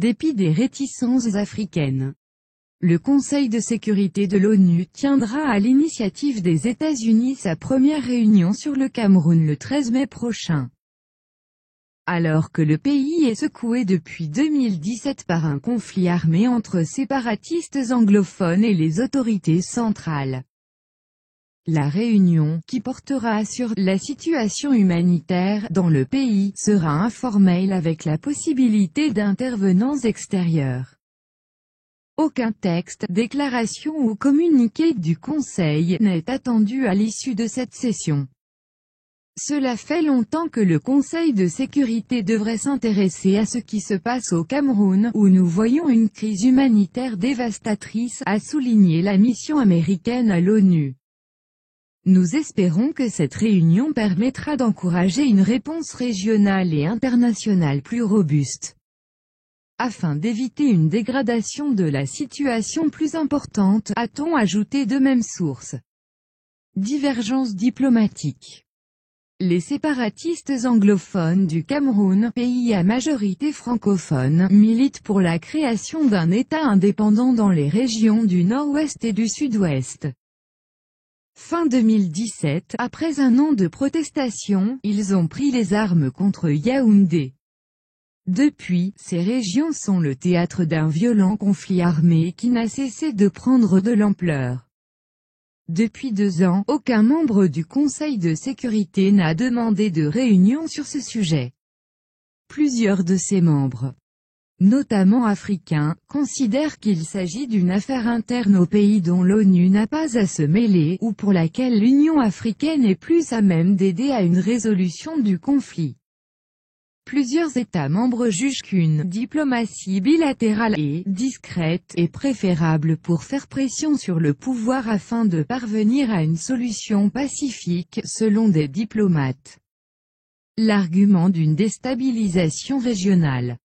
dépit des réticences africaines. Le Conseil de sécurité de l'ONU tiendra à l'initiative des États-Unis sa première réunion sur le Cameroun le 13 mai prochain. Alors que le pays est secoué depuis 2017 par un conflit armé entre séparatistes anglophones et les autorités centrales. La réunion, qui portera sur la situation humanitaire dans le pays, sera informelle avec la possibilité d'intervenants extérieurs. Aucun texte, déclaration ou communiqué du Conseil n'est attendu à l'issue de cette session. Cela fait longtemps que le Conseil de sécurité devrait s'intéresser à ce qui se passe au Cameroun, où nous voyons une crise humanitaire dévastatrice, a souligné la mission américaine à l'ONU. Nous espérons que cette réunion permettra d'encourager une réponse régionale et internationale plus robuste, afin d'éviter une dégradation de la situation plus importante, a-t-on ajouté de même source. Divergence diplomatique. Les séparatistes anglophones du Cameroun, pays à majorité francophone, militent pour la création d'un État indépendant dans les régions du Nord-Ouest et du Sud-Ouest. Fin 2017, après un an de protestation, ils ont pris les armes contre Yaoundé. Depuis, ces régions sont le théâtre d'un violent conflit armé qui n'a cessé de prendre de l'ampleur. Depuis 2 ans, aucun membre du Conseil de sécurité n'a demandé de réunion sur ce sujet. Plusieurs de ses membres, notamment africains, considèrent qu'il s'agit d'une affaire interne au pays dont l'ONU n'a pas à se mêler, ou pour laquelle l'Union africaine est plus à même d'aider à une résolution du conflit. Plusieurs États membres jugent qu'une diplomatie bilatérale et discrète est préférable pour faire pression sur le pouvoir afin de parvenir à une solution pacifique, selon des diplomates. L'argument d'une déstabilisation régionale.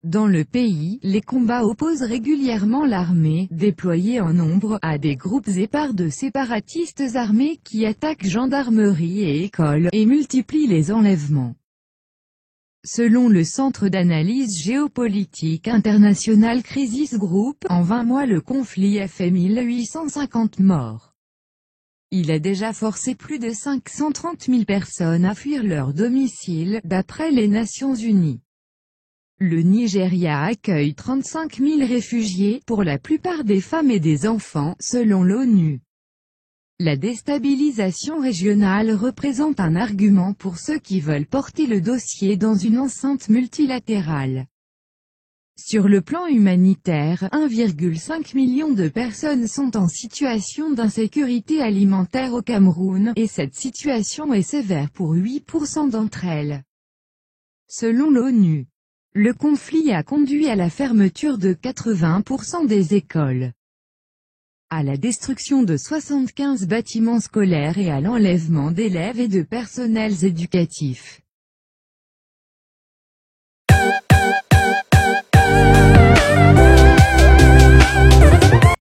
Dans le pays, les combats opposent régulièrement l'armée, déployée en nombre, à des groupes épars de séparatistes armés qui attaquent gendarmerie et écoles, et multiplient les enlèvements. Selon le Centre d'analyse géopolitique international Crisis Group, en 20 mois le conflit a fait 1850 morts. Il a déjà forcé plus de 530 000 personnes à fuir leur domicile, d'après les Nations Unies. Le Nigeria accueille 35 000 réfugiés, pour la plupart des femmes et des enfants, selon l'ONU. La déstabilisation régionale représente un argument pour ceux qui veulent porter le dossier dans une enceinte multilatérale. Sur le plan humanitaire, 1,5 million de personnes sont en situation d'insécurité alimentaire au Cameroun, et cette situation est sévère pour 8% d'entre elles. Selon l'ONU, le conflit a conduit à la fermeture de 80% des écoles, à la destruction de 75 bâtiments scolaires et à l'enlèvement d'élèves et de personnels éducatifs.